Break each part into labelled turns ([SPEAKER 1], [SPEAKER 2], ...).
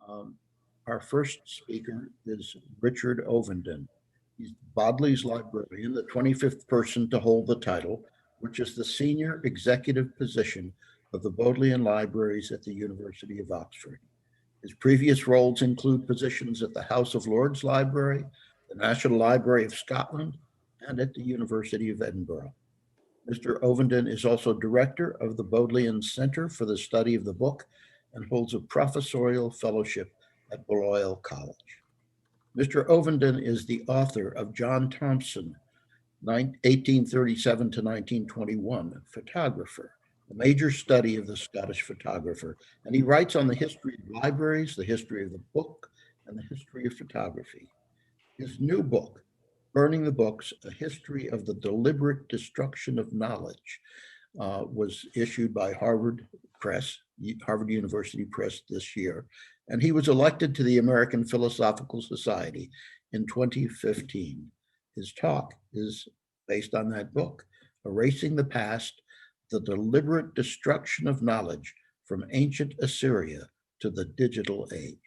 [SPEAKER 1] Um, our first speaker is Richard Ovenden. He's Bodley's librarian, the 25th person to hold the title, which is the senior executive position of the Bodleian Libraries at the University of Oxford. His previous roles include positions at the House of Lords Library, the National Library of Scotland, and at the University of Edinburgh. Mr. Ovenden is also director of the Bodleian Center for the Study of the Book and holds a professorial fellowship at Balliol College. Mr. Ovenden is the author of John Thompson, 1837 to 1921, photographer, a major study of the Scottish photographer, and he writes on the history of libraries, the history of the book, and the history of photography. His new book, Burning the Books, A History of the Deliberate Destruction of Knowledge, was issued by Harvard University Press this year, and he was elected to the American Philosophical Society in 2015. His talk is based on that book, Erasing the Past, The Deliberate Destruction of Knowledge from Ancient Assyria to the Digital Age.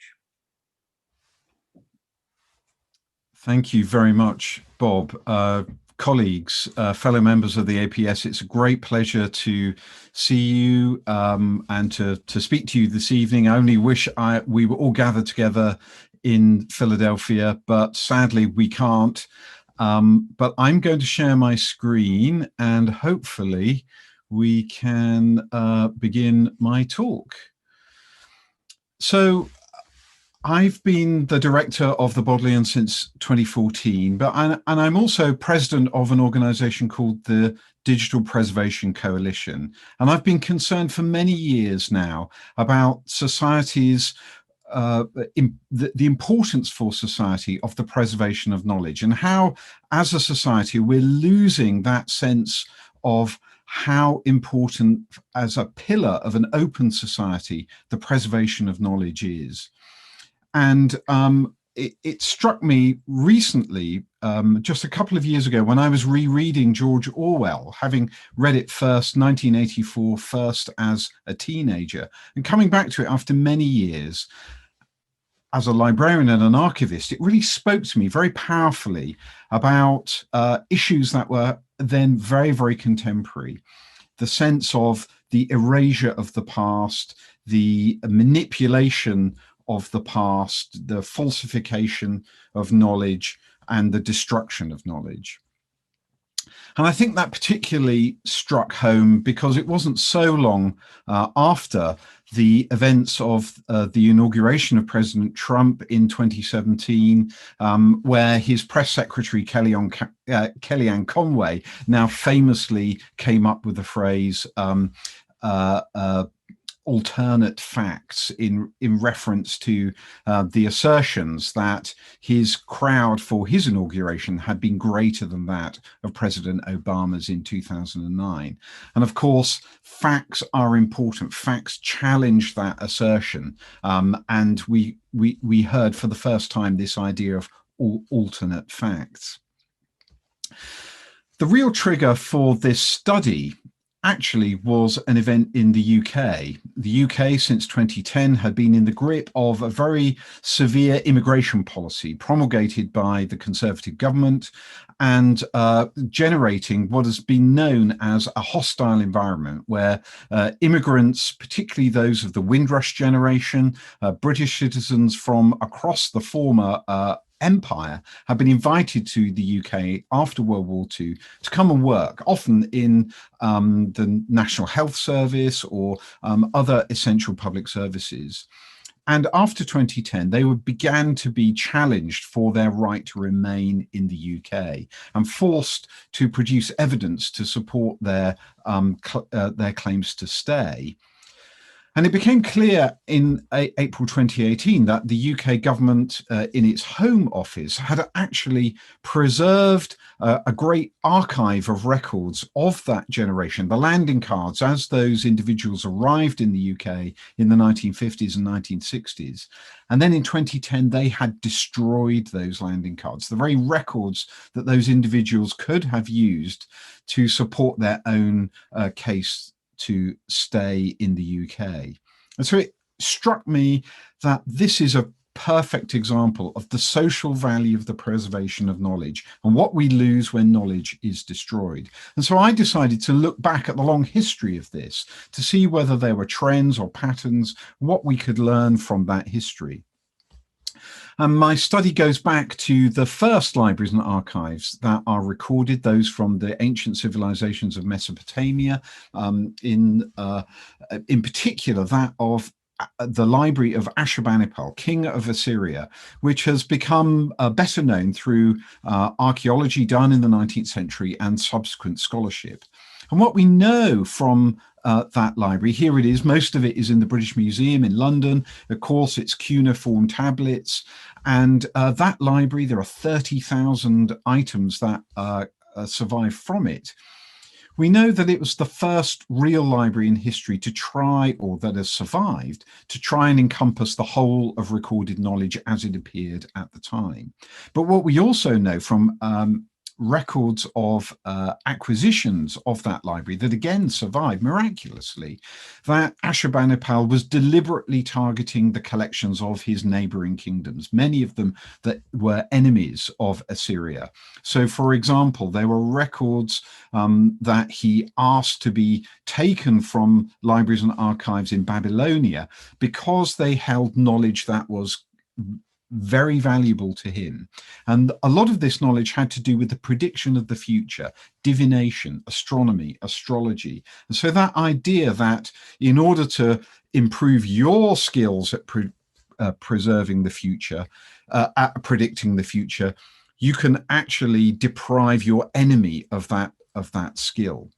[SPEAKER 2] Thank you very much, Bob. Colleagues, fellow members of the APS, it's a great pleasure to see you and to speak to you this evening. I only wish we were all gathered together in Philadelphia, but sadly we can't. But I'm going to share my screen and hopefully we can begin my talk. So I've been the director of the Bodleian since 2014, and I'm also president of an organization called the Digital Preservation Coalition. And I've been concerned for many years now about society's the importance for society of the preservation of knowledge, and how as a society we're losing that sense of how important as a pillar of an open society the preservation of knowledge is. And it struck me recently, just a couple of years ago, when I was rereading George Orwell, having read it first, 1984, first as a teenager, and coming back to it after many years, as a librarian and an archivist, it really spoke to me very powerfully about issues that were then very, very contemporary. The sense of the erasure of the past, the manipulation of the past, the falsification of knowledge, and the destruction of knowledge. And I think that particularly struck home because it wasn't so long after the events of the inauguration of President Trump in 2017, where his press secretary, Kellyanne Conway, now famously came up with the phrase, alternate facts in reference to the assertions that his crowd for his inauguration had been greater than that of President Obama's in 2009. And of course, facts are important. Facts challenge that assertion. And we heard for the first time this idea of alternate facts. The real trigger for this study actually was an event in the UK. The UK since 2010 had been in the grip of a very severe immigration policy promulgated by the Conservative government and generating what has been known as a hostile environment where immigrants, particularly those of the Windrush generation, British citizens from across the former empire, have been invited to the UK after World War II to come and work, often in the National Health Service or other essential public services. And after 2010, they began to be challenged for their right to remain in the UK and forced to produce evidence to support their claims to stay. And it became clear in April 2018 that the UK government in its Home Office had actually preserved a great archive of records of that generation, the landing cards as those individuals arrived in the UK in the 1950s and 1960s. And then in 2010, they had destroyed those landing cards, the very records that those individuals could have used to support their own case to stay in the UK. And so it struck me that this is a perfect example of the social value of the preservation of knowledge and what we lose when knowledge is destroyed. And so I decided to look back at the long history of this to see whether there were trends or patterns, what we could learn from that history. And my study goes back to the first libraries and archives that are recorded, those from the ancient civilizations of Mesopotamia, in particular that of the library of Ashurbanipal, king of Assyria, which has become better known through archaeology done in the 19th century and subsequent scholarship. And what we know from that library, here it is, most of it is in the British Museum in London. Of course, it's cuneiform tablets. And that library, there are 30,000 items that survive from it. We know that it was the first real library in history to try, or that has survived, to try and encompass the whole of recorded knowledge as it appeared at the time. But what we also know from records of acquisitions of that library that again survived miraculously, that Ashurbanipal was deliberately targeting the collections of his neighboring kingdoms, many of them that were enemies of Assyria. So, for example, there were records that he asked to be taken from libraries and archives in Babylonia because they held knowledge that was very valuable to him. And a lot of this knowledge had to do with the prediction of the future, divination, astronomy, astrology. And so that idea that in order to improve your skills at preserving the future, at predicting the future, you can actually deprive your enemy of that skill.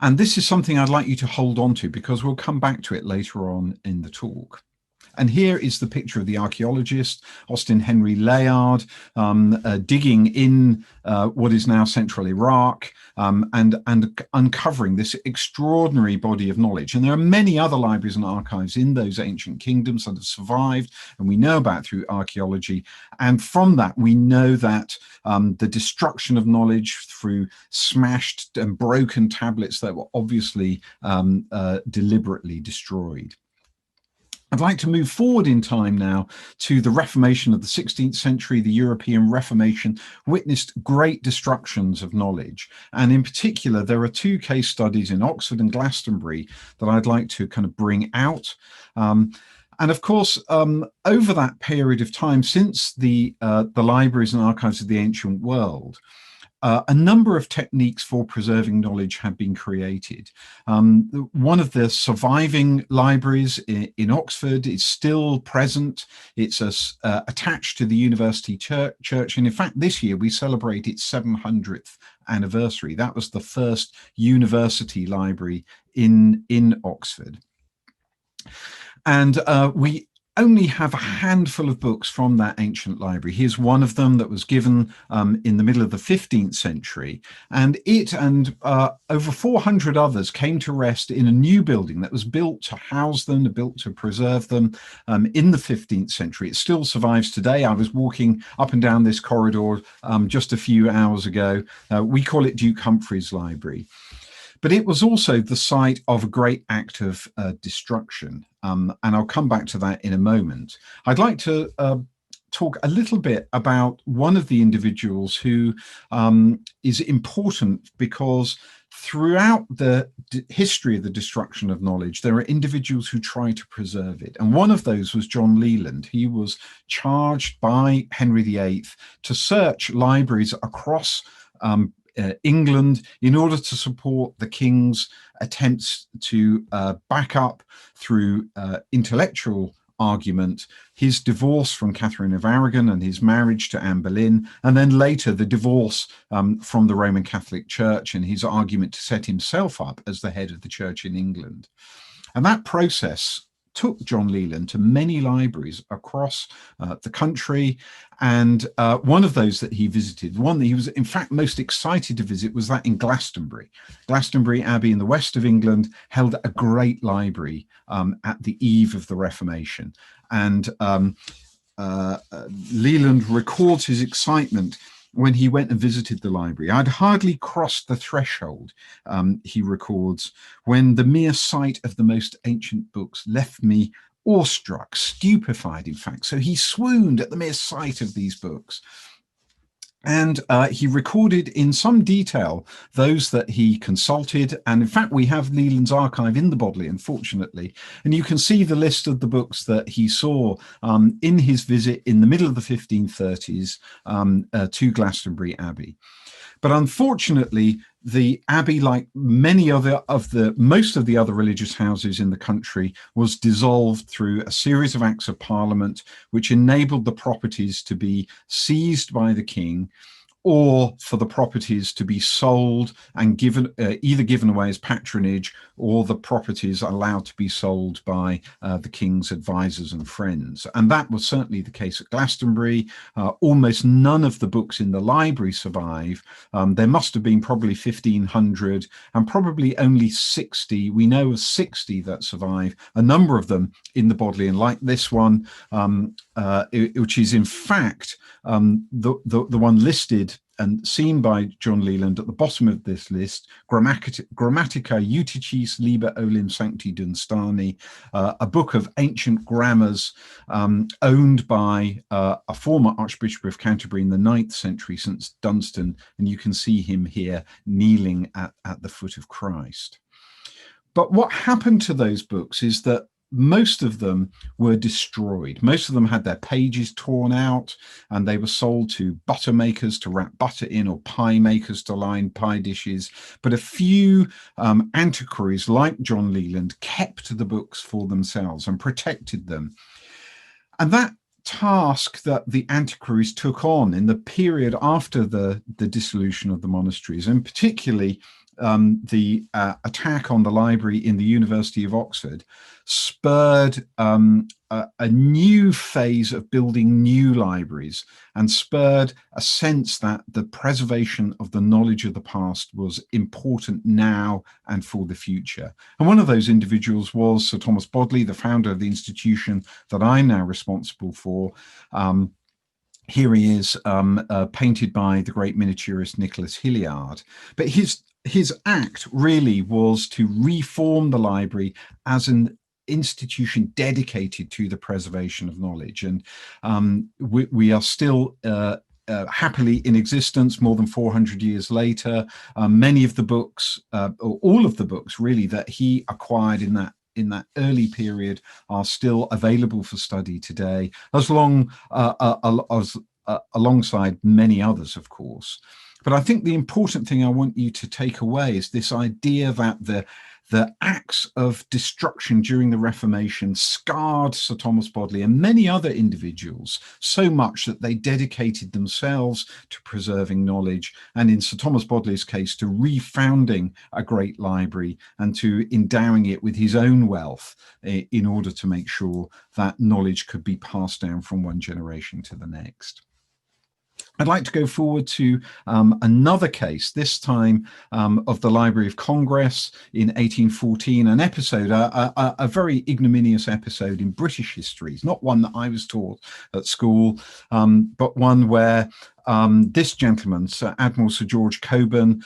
[SPEAKER 2] And this is something I'd like you to hold on to, because we'll come back to it later on in the talk. And here is the picture of the archaeologist, Austin Henry Layard, digging in what is now central Iraq, and uncovering this extraordinary body of knowledge. And there are many other libraries and archives in those ancient kingdoms that have survived, and we know about through archaeology. And from that, we know that the destruction of knowledge through smashed and broken tablets that were obviously deliberately destroyed. I'd like to move forward in time now to the Reformation of the 16th century. The European Reformation witnessed great destructions of knowledge. And in particular, there are two case studies in Oxford and Glastonbury that I'd like to kind of bring out. And of course, over that period of time, since the libraries and archives of the ancient world, a number of techniques for preserving knowledge have been created. One of the surviving libraries in Oxford is still present. It's attached to the University Church. And in fact, this year we celebrate its 700th anniversary. That was the first university library in Oxford. And we only have a handful of books from that ancient library. Here's one of them that was given in the middle of the 15th century, and it and over 400 others came to rest in a new building that was built to house them, built to preserve them in the 15th century. It still survives today. I was walking up and down this corridor just a few hours ago. We call it Duke Humphreys Library. But it was also the site of a great act of destruction. And I'll come back to that in a moment. I'd like to talk a little bit about one of the individuals who is important, because throughout the history of the destruction of knowledge, there are individuals who try to preserve it. And one of those was John Leland. He was charged by Henry VIII to search libraries across England in order to support the king's attempts to back up through intellectual argument his divorce from Catherine of Aragon and his marriage to Anne Boleyn, and then later the divorce from the Roman Catholic Church and his argument to set himself up as the head of the church in England. And that process took John Leland to many libraries across the country. And one of those that he visited, one that he was in fact most excited to visit, was that in Glastonbury. Glastonbury Abbey in the west of England held a great library at the eve of the Reformation. And Leland records his excitement when he went and visited the library. I'd hardly crossed the threshold, he records, when the mere sight of the most ancient books left me awestruck, stupefied, in fact. So he swooned at the mere sight of these books. And he recorded in some detail those that he consulted. And in fact, we have Leland's archive in the Bodleian, fortunately. And you can see the list of the books that he saw in his visit in the middle of the 1530s to Glastonbury Abbey. But unfortunately, the abbey, like many other of the most of the other religious houses in the country, was dissolved through a series of acts of parliament which enabled the properties to be seized by the king, or for the properties to be sold and given either given away as patronage, or the properties allowed to be sold by the king's advisors and friends. And that was certainly the case at Glastonbury. Almost none of the books in the library survive. There must have been probably 1,500, and probably only 60. We know of 60 that survive, a number of them in the Bodleian, like this one, which is in fact the one listed and seen by John Leland at the bottom of this list, Grammatica Uticis Liber Olim Sancti Dunstani, a book of ancient grammars owned by a former Archbishop of Canterbury in the 9th century, St. Dunstan, and you can see him here kneeling at the foot of Christ. But what happened to those books is that most of them were destroyed. Most of them had their pages torn out, and they were sold to butter makers to wrap butter in, or pie makers to line pie dishes. But a few antiquaries like John Leland kept the books for themselves and protected them. And that task that the antiquaries took on in the period after the dissolution of the monasteries, and particularly the attack on the library in the University of Oxford, spurred a new phase of building new libraries, and spurred a sense that the preservation of the knowledge of the past was important now and for the future. And one of those individuals was Sir Thomas Bodley, the founder of the institution that I'm now responsible for. Here he is, painted by the great miniaturist Nicholas Hilliard. But his act really was to reform the library as an institution dedicated to the preservation of knowledge. And we are still happily in existence more than 400 years later. Many of the books, or all of the books really, that he acquired in that early period are still available for study today, alongside many others, of course. But I think the important thing I want you to take away is this idea that the acts of destruction during the Reformation scarred Sir Thomas Bodley and many other individuals so much that they dedicated themselves to preserving knowledge, and in Sir Thomas Bodley's case, to refounding a great library and to endowing it with his own wealth in order to make sure that knowledge could be passed down from one generation to the next. I'd like to go forward to another case, this time of the Library of Congress in 1814, an episode, a very ignominious episode in British history. It's not one that I was taught at school, but one where this gentleman, Admiral Sir George Cockburn,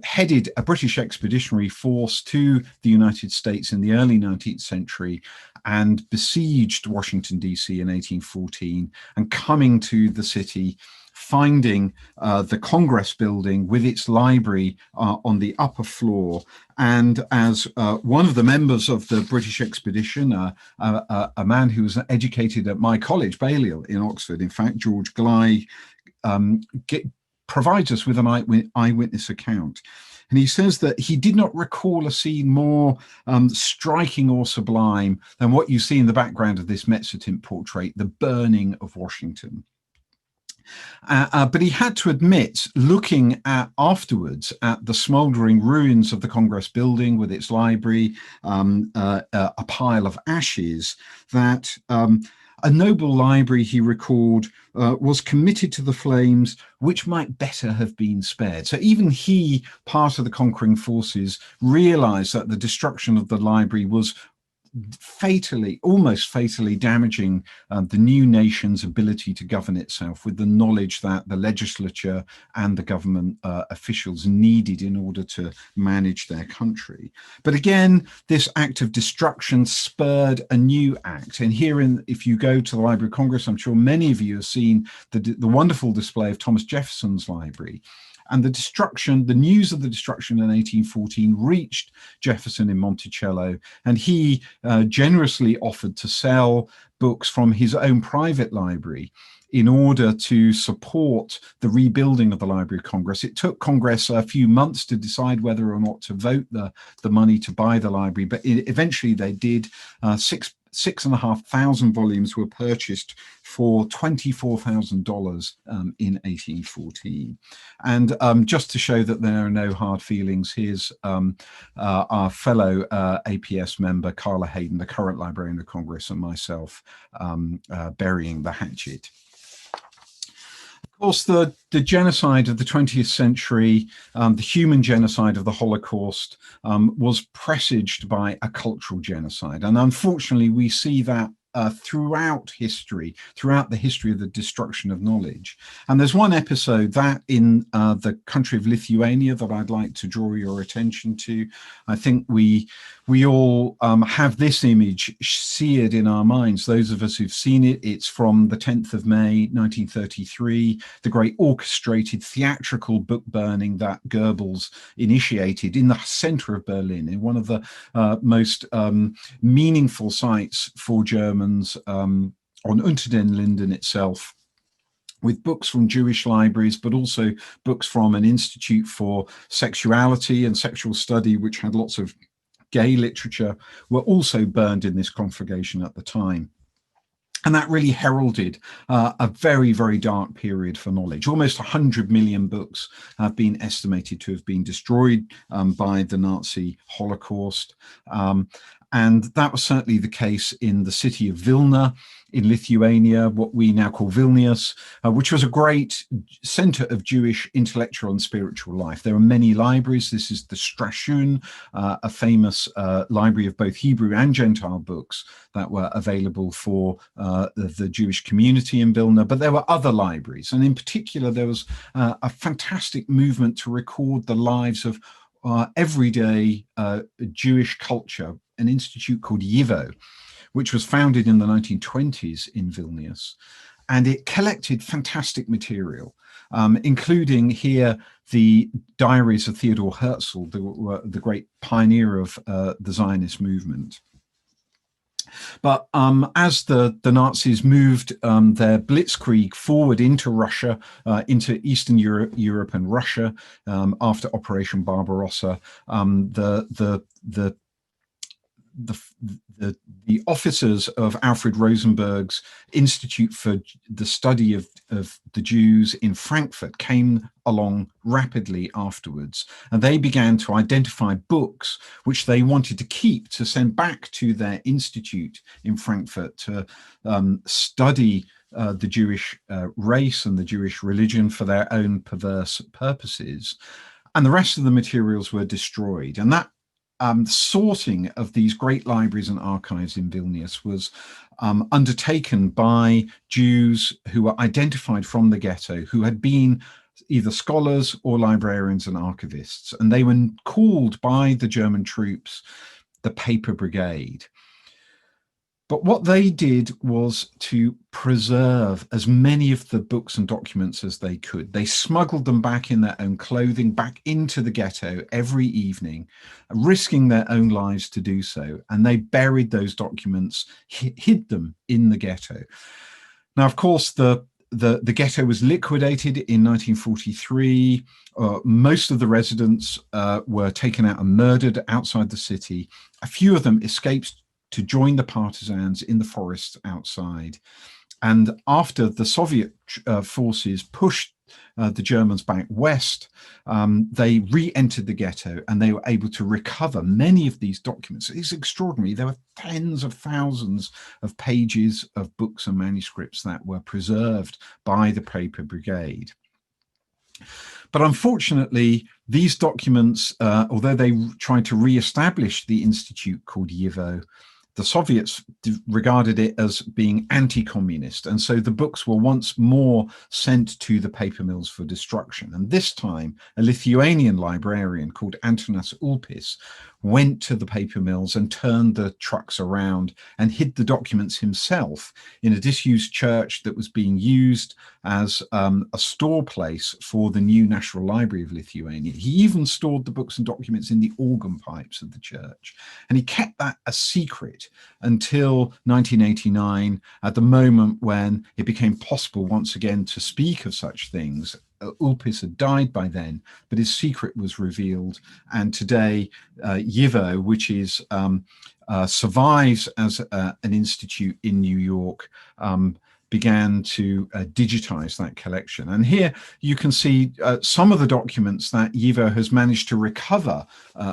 [SPEAKER 2] headed a British expeditionary force to the United States in the early 19th century and besieged Washington, D.C. in 1814, and coming to the city, finding the Congress building with its library on the upper floor. And as one of the members of the British expedition, a man who was educated at my college, Balliol, in Oxford, in fact, George Gly, provides us with an eyewitness account. And he says that he did not recall a scene more striking or sublime than what you see in the background of this mezzotint portrait, the burning of Washington. But he had to admit, looking afterwards at the smouldering ruins of the Congress building with its library, a pile of ashes, that a noble library, he recalled, was committed to the flames, which might better have been spared. So even he, part of the conquering forces, realized that the destruction of the library was almost fatally damaging the new nation's ability to govern itself, with the knowledge that the legislature and the government officials needed in order to manage their country. But again, this act of destruction spurred a new act. And here, if you go to the Library of Congress, I'm sure many of you have seen the wonderful display of Thomas Jefferson's library. And the news of the destruction in 1814 reached Jefferson in Monticello, and he generously offered to sell books from his own private library in order to support the rebuilding of the Library of Congress. It took Congress a few months to decide whether or not to vote the money to buy the library, but eventually they did. 6,500 volumes were purchased for $24,000 in 1814. And just to show that there are no hard feelings, here's our fellow APS member, Carla Hayden, the current Librarian of Congress, and myself burying the hatchet. Of course, the genocide of the 20th century, the human genocide of the Holocaust, was presaged by a cultural genocide. And unfortunately, we see that throughout the history of the destruction of knowledge. And there's one episode that in the country of Lithuania that I'd like to draw your attention to. I think we all have this image seared in our minds. Those of us who've seen it, it's from the 10th of May, 1933, the great orchestrated theatrical book burning that Goebbels initiated in the center of Berlin, in one of the most meaningful sites for Germans on Unter den Linden itself, with books from Jewish libraries, but also books from an institute for sexuality and sexual study, which had lots of gay literature, were also burned in this conflagration at the time. And that really heralded a very, very dark period for knowledge. Almost 100 million books have been estimated to have been destroyed by the Nazi Holocaust. And that was certainly the case in the city of Vilna in Lithuania, what we now call Vilnius, which was a great center of Jewish intellectual and spiritual life. There are many libraries. This is the Strashun, a famous library of both Hebrew and Gentile books that were available for the Jewish community in Vilna. But there were other libraries. And in particular, there was a fantastic movement to record the lives of everyday Jewish culture, an institute called YIVO, which was founded in the 1920s in Vilnius. And it collected fantastic material, including here the diaries of Theodor Herzl, the great pioneer of the Zionist movement. But as the Nazis moved their blitzkrieg forward into Russia, into Eastern Europe and Russia, after Operation Barbarossa, the officers of Alfred Rosenberg's Institute for the Study of the Jews in Frankfurt came along rapidly afterwards, and they began to identify books which they wanted to keep to send back to their institute in Frankfurt to study the Jewish race and the Jewish religion for their own perverse purposes. And the rest of the materials were destroyed. And that sorting of these great libraries and archives in Vilnius was undertaken by Jews who were identified from the ghetto, who had been either scholars or librarians and archivists. And they were called by the German troops the Paper Brigade. But what they did was to preserve as many of the books and documents as they could. They smuggled them back in their own clothing, back into the ghetto every evening, risking their own lives to do so. And they buried those documents, hid them in the ghetto. Now, of course, the ghetto was liquidated in 1943. Most of the residents were taken out and murdered outside the city. A few of them escaped to join the partisans in the forests outside. And after the Soviet forces pushed the Germans back west, they re-entered the ghetto and they were able to recover many of these documents. It's extraordinary. There were tens of thousands of pages of books and manuscripts that were preserved by the Paper Brigade. But unfortunately, these documents, although they tried to re-establish the institute called YIVO, the Soviets regarded it as being anti-communist, and so the books were once more sent to the paper mills for destruction. And this time, a Lithuanian librarian called Antanas Ulpis went to the paper mills and turned the trucks around and hid the documents himself in a disused church that was being used as a store place for the new National Library of Lithuania. He even stored the books and documents in the organ pipes of the church. And he kept that a secret until 1989, at the moment when it became possible once again to speak of such things. Ulpis had died by then, but his secret was revealed. And today, YIVO, which is survives as an institute in New York, began to digitize that collection. And here you can see some of the documents that YIVO has managed to recover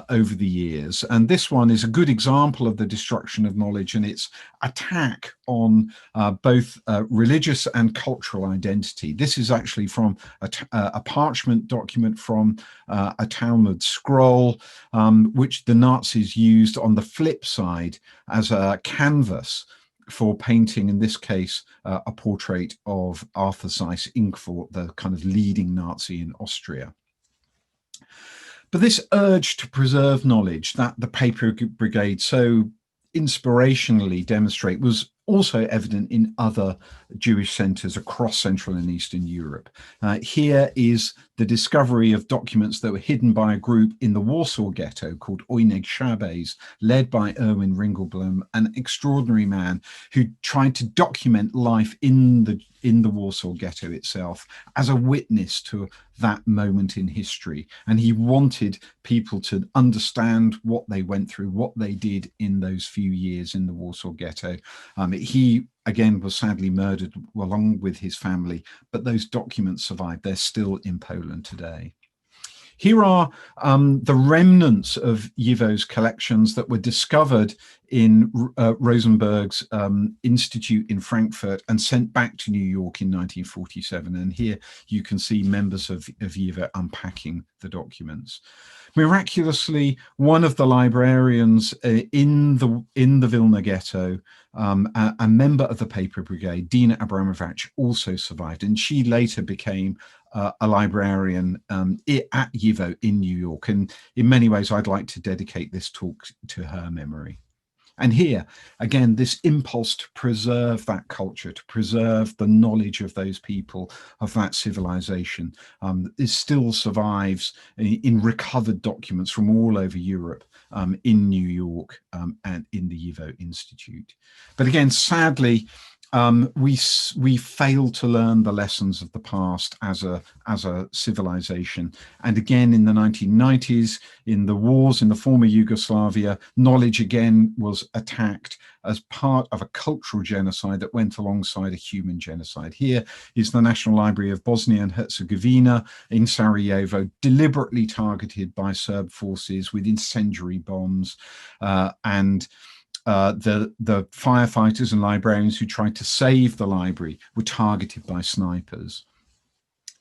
[SPEAKER 2] over the years. And this one is a good example of the destruction of knowledge and its attack on both religious and cultural identity. This is actually from a parchment document from a Talmud scroll, which the Nazis used on the flip side as a canvas for painting, in this case, a portrait of Arthur Seyss-Inquart, the kind of leading Nazi in Austria. But this urge to preserve knowledge that the paper brigade so inspirationally demonstrate was also evident in other Jewish centers across Central and Eastern Europe. Here is the discovery of documents that were hidden by a group in the Warsaw Ghetto called Oyneg Shabes, led by Erwin Ringelblum, an extraordinary man who tried to document life in the Warsaw Ghetto itself as a witness to that moment in history. And he wanted people to understand what they went through, what they did in those few years in the Warsaw Ghetto. He, again, was sadly murdered along with his family, but those documents survived. They're still in Poland today. Here are the remnants of YIVO's collections that were discovered in Rosenberg's institute in Frankfurt and sent back to New York in 1947. And here you can see members of YIVO unpacking the documents. Miraculously, one of the librarians in the Vilna ghetto, a member of the paper brigade, Dina Abramovich, also survived, and she later became a librarian at YIVO in New York. And in many ways, I'd like to dedicate this talk to her memory. And here, again, this impulse to preserve that culture, to preserve the knowledge of those people, of that civilization, it still survives in recovered documents from all over Europe, in New York, and in the YIVO Institute. But again, sadly, we failed to learn the lessons of the past as a civilization. And again, in the 1990s, in the wars in the former Yugoslavia, knowledge again was attacked as part of a cultural genocide that went alongside a human genocide. Here is the National Library of Bosnia and Herzegovina in Sarajevo, deliberately targeted by Serb forces with incendiary bombs, and the firefighters and librarians who tried to save the library were targeted by snipers.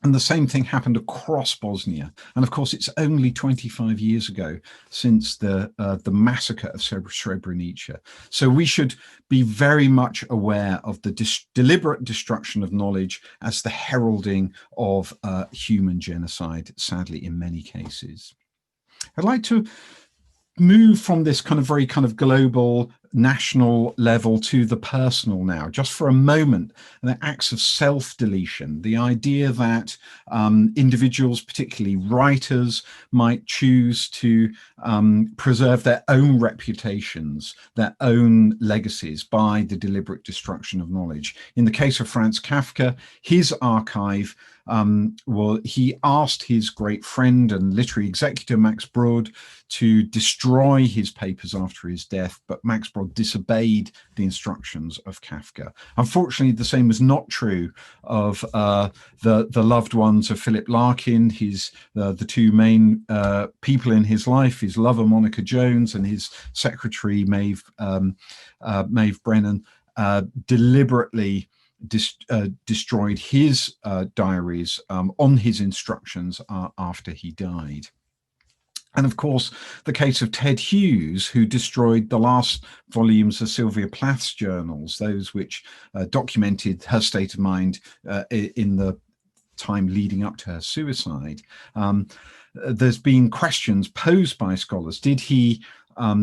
[SPEAKER 2] And the same thing happened across Bosnia. And of course, it's only 25 years ago since the massacre of Srebrenica. So we should be very much aware of the deliberate destruction of knowledge as the heralding of human genocide, sadly, in many cases. I'd like to move from this very global national level to the personal now, just for a moment, the acts of self-deletion, the idea that individuals, particularly writers, might choose to preserve their own reputations, their own legacies by the deliberate destruction of knowledge. In the case of Franz Kafka, his archive, he asked his great friend and literary executor, Max Brod, to destroy his papers after his death, but Max Brod disobeyed the instructions of Kafka. Unfortunately, the same was not true of the loved ones of Philip Larkin, the two main people in his life, his lover Monica Jones and his secretary Maeve Brennan, deliberately destroyed his diaries on his instructions after he died. And of course, the case of Ted Hughes, who destroyed the last volumes of Sylvia Plath's journals, those which documented her state of mind in the time leading up to her suicide. There's been questions posed by scholars. Did he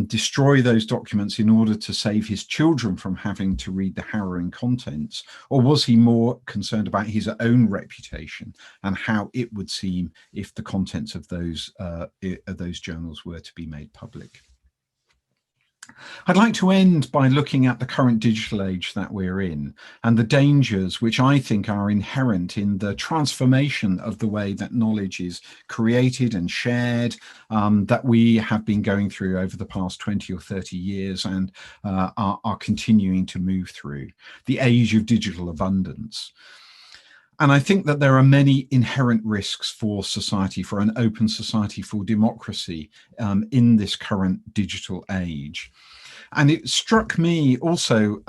[SPEAKER 2] destroy those documents in order to save his children from having to read the harrowing contents? Or was he more concerned about his own reputation and how it would seem if the contents of those journals were to be made public? I'd like to end by looking at the current digital age that we're in and the dangers which I think are inherent in the transformation of the way that knowledge is created and shared, that we have been going through over the past 20 or 30 years and are continuing to move through. The age of digital abundance. And I think that there are many inherent risks for society, for an open society, for democracy in this current digital age. And it struck me also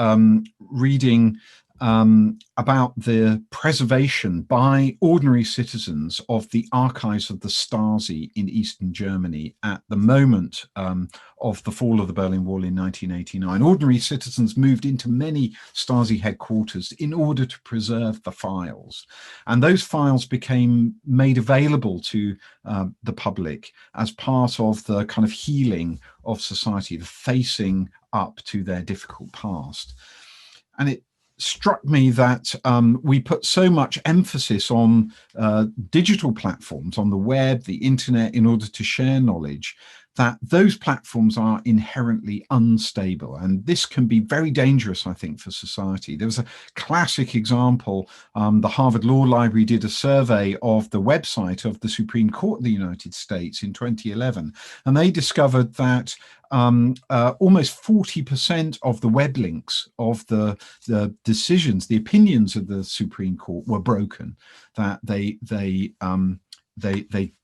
[SPEAKER 2] reading about the preservation by ordinary citizens of the archives of the Stasi in Eastern Germany at the moment of the fall of the Berlin Wall in 1989. Ordinary citizens moved into many Stasi headquarters in order to preserve the files. And those files became made available to the public as part of the kind of healing of society, the facing up to their difficult past. And it struck me that we put so much emphasis on digital platforms, on the web, the internet, in order to share knowledge, that those platforms are inherently unstable. And this can be very dangerous, I think, for society. There was a classic example. The Harvard Law Library did a survey of the website of the Supreme Court of the United States in 2011, and they discovered that almost 40% of the web links of the decisions, the opinions of the Supreme Court were broken, that they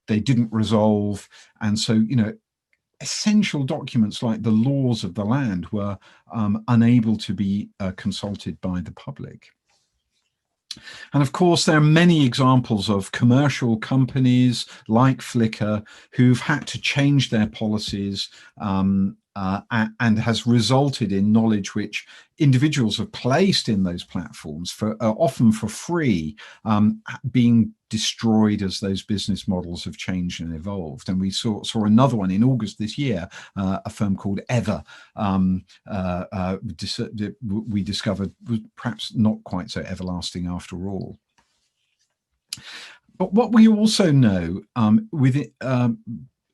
[SPEAKER 2] didn't resolve. And so, you know, essential documents like the laws of the land were unable to be consulted by the public. And of course, there are many examples of commercial companies like Flickr who've had to change their policies and has resulted in knowledge which individuals have placed in those platforms for often for free, being destroyed as those business models have changed and evolved. And we saw another one in August this year, a firm called Ever, we discovered was perhaps not quite so everlasting after all. But what we also know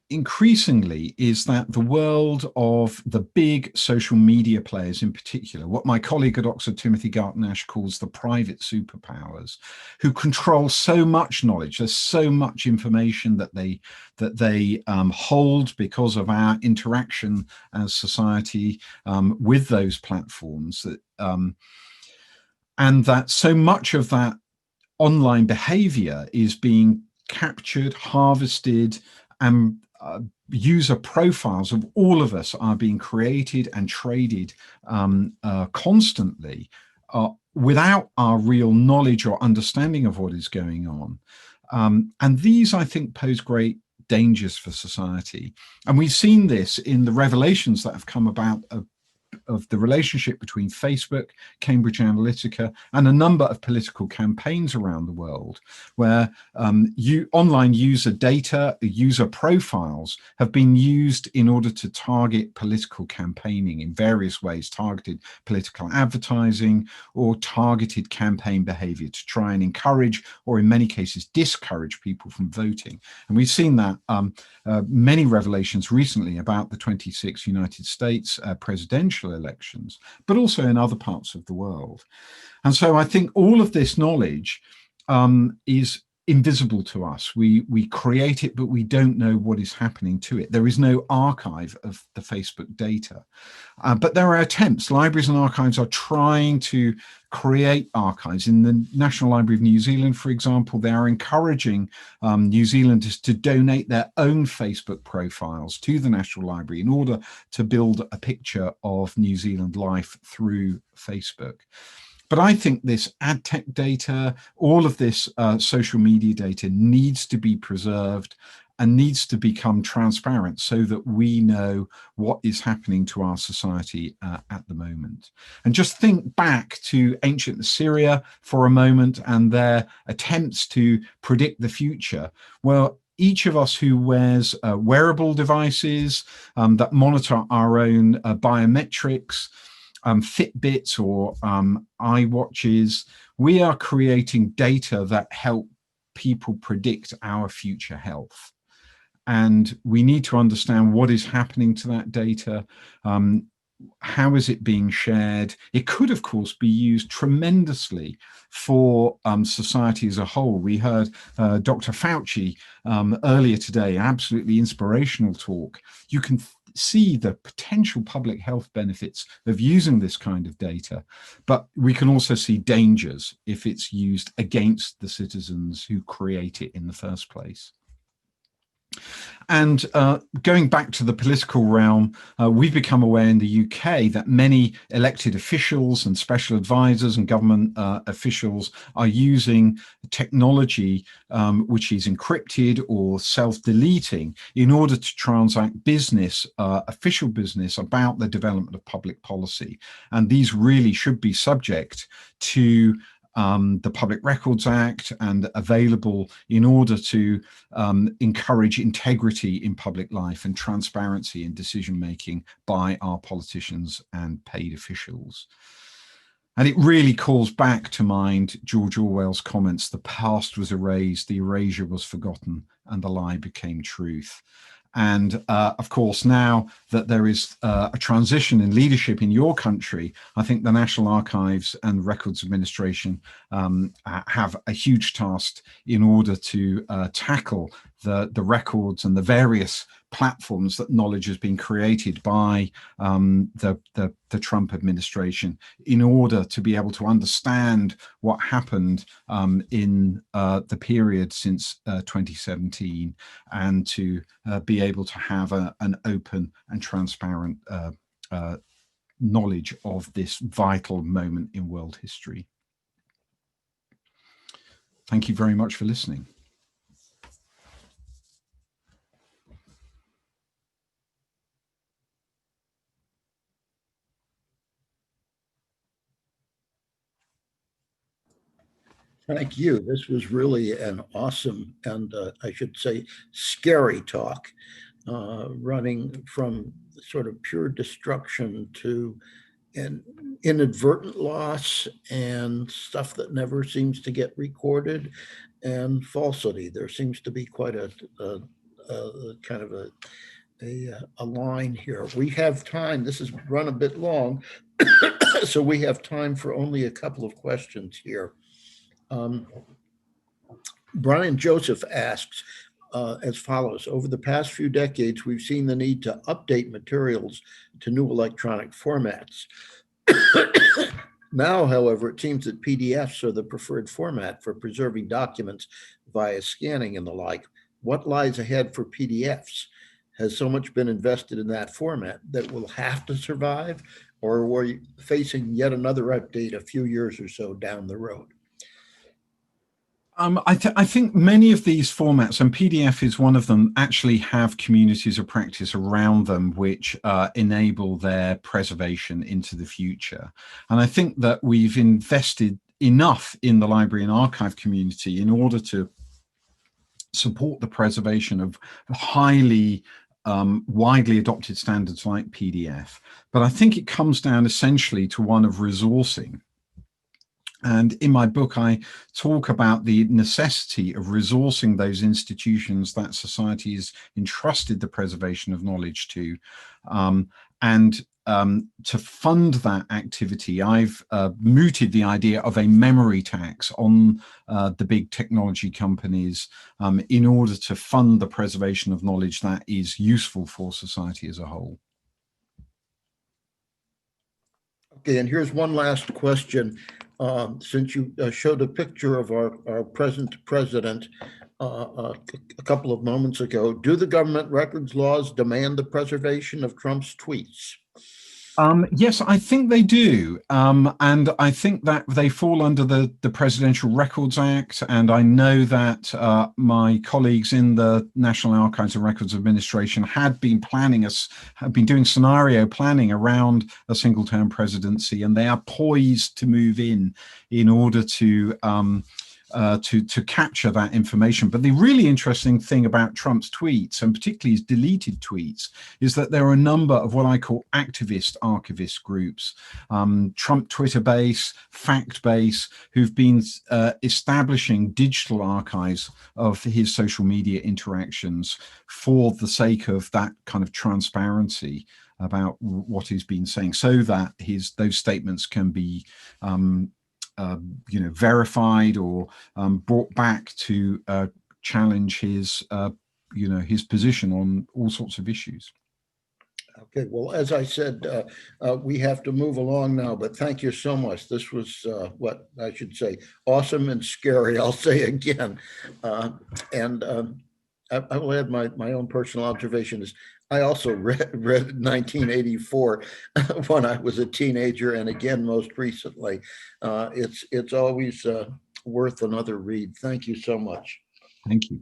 [SPEAKER 2] increasingly is that the world of the big social media players in particular, what my colleague at Oxford, Timothy Garton-Ash, calls the private superpowers, who control so much knowledge, there's so much information that they hold because of our interaction as society with those platforms, and that so much of that online behavior is being captured, harvested, and user profiles of all of us are being created and traded constantly without our real knowledge or understanding of what is going on. And these, I think, pose great dangers for society. And we've seen this in the revelations that have come about of the relationship between Facebook, Cambridge Analytica, and a number of political campaigns around the world, where online user data, user profiles have been used in order to target political campaigning in various ways, targeted political advertising or targeted campaign behavior to try and encourage, or in many cases discourage, people from voting. And we've seen that many revelations recently about the 26 United States presidential elections, but also in other parts of the world. And so I think all of this knowledge is invisible to us. We create it, but we don't know what is happening to it. There is no archive of the Facebook data. But there are attempts. Libraries and archives are trying to create archives. In the National Library of New Zealand, for example, they are encouraging New Zealanders to donate their own Facebook profiles to the National Library in order to build a picture of New Zealand life through Facebook. But I think this ad tech data, all of this social media data needs to be preserved and needs to become transparent so that we know what is happening to our society at the moment. And just think back to ancient Assyria for a moment and their attempts to predict the future. Well, each of us who wears wearable devices that monitor our own biometrics, Fitbits or iWatches, we are creating data that help people predict our future health. And we need to understand what is happening to that data. How is it being shared? It could, of course, be used tremendously for society as a whole. We heard Dr. Fauci earlier today, absolutely inspirational talk. You can see the potential public health benefits of using this kind of data, but we can also see dangers if it's used against the citizens who create it in the first place. And going back to the political realm, we've become aware in the UK that many elected officials and special advisors and government officials are using technology which is encrypted or self-deleting in order to transact business, official business about the development of public policy. And these really should be subject to the Public Records Act and available in order to encourage integrity in public life and transparency in decision-making by our politicians and paid officials. And it really calls back to mind George Orwell's comments, the past was erased, the erasure was forgotten, and the lie became truth. And of course, now that there is a transition in leadership in your country, I think the National Archives and Records Administration have a huge task in order to tackle the records and the various platforms that knowledge has been created by the Trump administration in order to be able to understand what happened in the period since 2017 and to be able to have an open and transparent knowledge of this vital moment in world history. Thank you very much for listening.
[SPEAKER 1] Thank you. This was really an awesome and I should say scary talk, running from sort of pure destruction to an inadvertent loss and stuff that never seems to get recorded and falsity. There seems to be quite a kind of a line here. We have time. This has run a bit long, so we have time for only a couple of questions here. Brian Joseph asks as follows: over the past few decades, we've seen the need to update materials to new electronic formats. Now, however, it seems that PDFs are the preferred format for preserving documents via scanning and the like. What lies ahead for PDFs? Has so much been invested in that format that will have to survive, or are we facing yet another update a few years or so down the road?
[SPEAKER 2] I think many of these formats, and PDF is one of them, actually have communities of practice around them which enable their preservation into the future. And I think that we've invested enough in the library and archive community in order to support the preservation of highly widely adopted standards like PDF. But I think it comes down essentially to one of resourcing. And in my book, I talk about the necessity of resourcing those institutions that society has entrusted the preservation of knowledge to. To fund that activity, I've mooted the idea of a memory tax on the big technology companies in order to fund the preservation of knowledge that is useful for society as a whole.
[SPEAKER 1] Okay, and here's one last question. Since you showed a picture of our present president a couple of moments ago, do the government records laws demand the preservation of Trump's tweets?
[SPEAKER 2] Yes, I think they do. And I think that they fall under the Presidential Records Act. And I know that my colleagues in the National Archives and Records Administration had been had been doing scenario planning around a single term presidency, and they are poised to move in order to capture that information. But the really interesting thing about Trump's tweets, and particularly his deleted tweets, is that there are a number of what I call activist archivist groups, Trump Twitter base, Fact Base, who've been establishing digital archives of his social media interactions for the sake of that kind of transparency about what he's been saying, so that those statements can be verified or brought back to challenge his position on all sorts of issues.
[SPEAKER 1] Okay, well, as I said, we have to move along now, but thank you so much. This was what I should say, awesome and scary, I'll say again. And I will add my own personal observation is I also read 1984 when I was a teenager, and again, most recently. It's always worth another read. Thank you so much.
[SPEAKER 2] Thank you.